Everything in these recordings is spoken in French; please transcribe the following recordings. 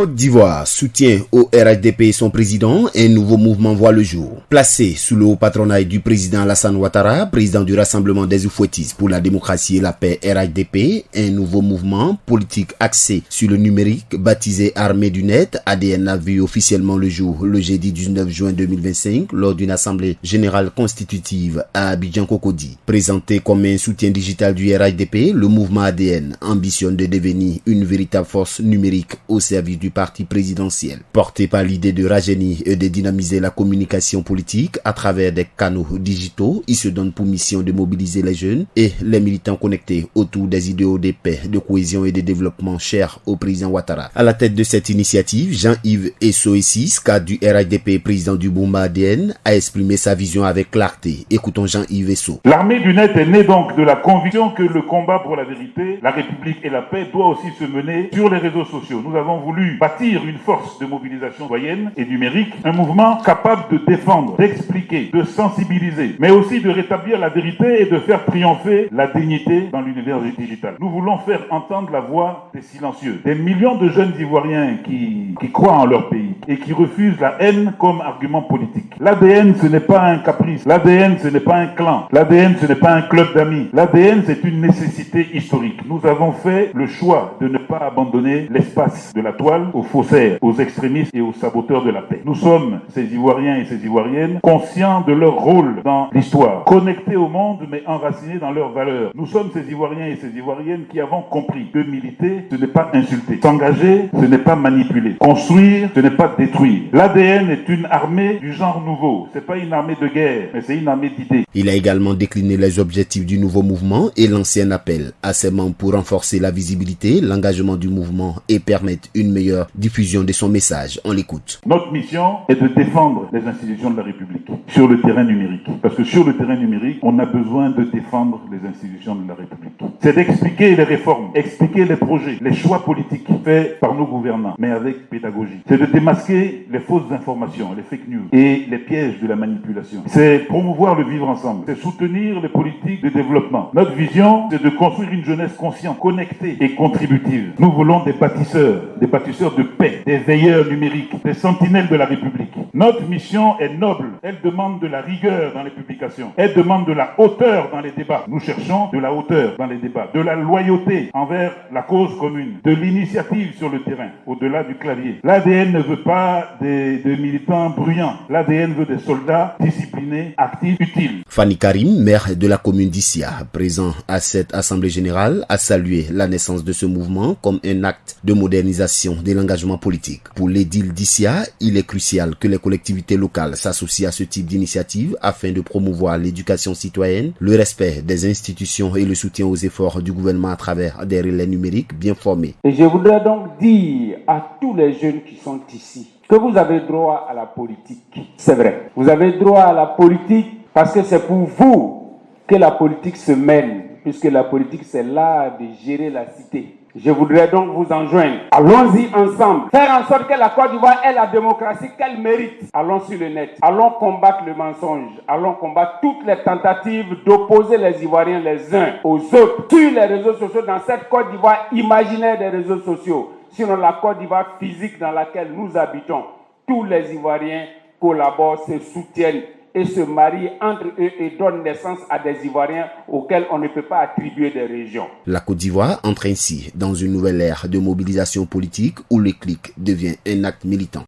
Côte d'Ivoire soutient au RHDP et son président. Un nouveau mouvement voit le jour. Placé sous le haut patronat du président Alassane Ouattara, président du Rassemblement des Oufouettistes pour la démocratie et la paix RHDP, un nouveau mouvement politique axé sur le numérique, baptisé Armée du Net, ADN a vu officiellement le jour le jeudi 19 juin 2025 lors d'une assemblée générale constitutive à Abidjan-Cocody. Présenté comme un soutien digital du RHDP, le mouvement ADN ambitionne de devenir une véritable force numérique au service du parti présidentiel. Porté par l'idée de rajeunir et de dynamiser la communication politique à travers des canaux digitaux, il se donne pour mission de mobiliser les jeunes et les militants connectés autour des idéaux de paix, de cohésion et de développement chers au président Ouattara. À la tête de cette initiative, Jean-Yves Essoessis, cadre du RHDP et président du mouvement ADN, a exprimé sa vision avec clarté. Écoutons Jean-Yves Esso. L'armée du net est née donc de la conviction que le combat pour la vérité, la République et la paix doit aussi se mener sur les réseaux sociaux. Nous avons voulu bâtir une force de mobilisation citoyenne et numérique, un mouvement capable de défendre, d'expliquer, de sensibiliser, mais aussi de rétablir la vérité et de faire triompher la dignité dans l'univers digital. Nous voulons faire entendre la voix des silencieux, des millions de jeunes Ivoiriens qui croient en leur pays et qui refusent la haine comme argument politique. L'ADN, ce n'est pas un caprice. L'ADN, ce n'est pas un clan. L'ADN, ce n'est pas un club d'amis. L'ADN, c'est une nécessité historique. Nous avons fait le choix de ne pas abandonner l'espace de la toile aux faussaires, aux extrémistes et aux saboteurs de la paix. Nous sommes, ces Ivoiriens et ces Ivoiriennes, conscients de leur rôle dans l'histoire, connectés au monde mais enracinés dans leurs valeurs. Nous sommes ces Ivoiriens et ces Ivoiriennes qui avons compris que militer, ce n'est pas insulter. S'engager, ce n'est pas manipuler. Construire, ce n'est pas détruire. L'ADN est une armée du genre nouveau. C'est pas une armée de guerre, mais c'est une armée d'idées. Il a également décliné les objectifs du nouveau mouvement et lancé un appel à ses membres pour renforcer la visibilité, l'engagement du mouvement et permettre une meilleure diffusion de son message. On l'écoute. Notre mission est de défendre les institutions de la République sur le terrain numérique. Parce que sur le terrain numérique, on a besoin de défendre les institutions de la République. C'est d'expliquer les réformes, expliquer les projets, les choix politiques faits par nos gouvernants, mais avec pédagogie. C'est de démasquer les fausses informations, les fake news et les pièges de la manipulation. C'est promouvoir le vivre ensemble. C'est soutenir les politiques de développement. Notre vision, c'est de construire une jeunesse consciente, connectée et contributive. Nous voulons des bâtisseurs de paix, des veilleurs numériques, des sentinelles de la République. Notre mission est noble. Elle demande de la rigueur dans les publications. Elle demande de la hauteur dans les débats. Nous cherchons de la hauteur dans les débats, de la loyauté envers la cause commune, de l'initiative sur le terrain, au-delà du clavier. L'ADN ne veut pas des militants bruyants. L'ADN veut des soldats disciplinés, actifs, utiles. Fanny Karim, maire de la commune d'Issia, présent à cette assemblée générale, a salué la naissance de ce mouvement comme un acte de modernisation de l'engagement politique. Pour l'édile d'Issia, il est crucial que les collectivités locales s'associent à ce type d'initiative afin de promouvoir l'éducation citoyenne, le respect des institutions et le soutien aux efforts du gouvernement à travers des relais numériques bien formés. Et je voudrais donc dire à tous les jeunes qui sont ici que vous avez droit à la politique. C'est vrai. Vous avez droit à la politique parce que c'est pour vous que la politique se mène, puisque la politique c'est l'art de gérer la cité. Je voudrais donc vous enjoindre. Allons-y ensemble. Faire en sorte que la Côte d'Ivoire ait la démocratie qu'elle mérite. Allons sur le net. Allons combattre le mensonge. Allons combattre toutes les tentatives d'opposer les Ivoiriens les uns aux autres sur les réseaux sociaux, dans cette Côte d'Ivoire imaginaire des réseaux sociaux. Sinon la Côte d'Ivoire physique dans laquelle nous habitons. Tous les Ivoiriens collaborent, se soutiennent et se marient entre eux et donnent naissance à des Ivoiriens auxquels on ne peut pas attribuer des régions. La Côte d'Ivoire entre ainsi dans une nouvelle ère de mobilisation politique où le clic devient un acte militant.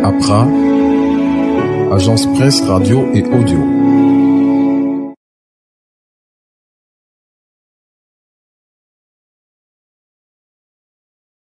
APRA, Agence Presse, Radio et Audio.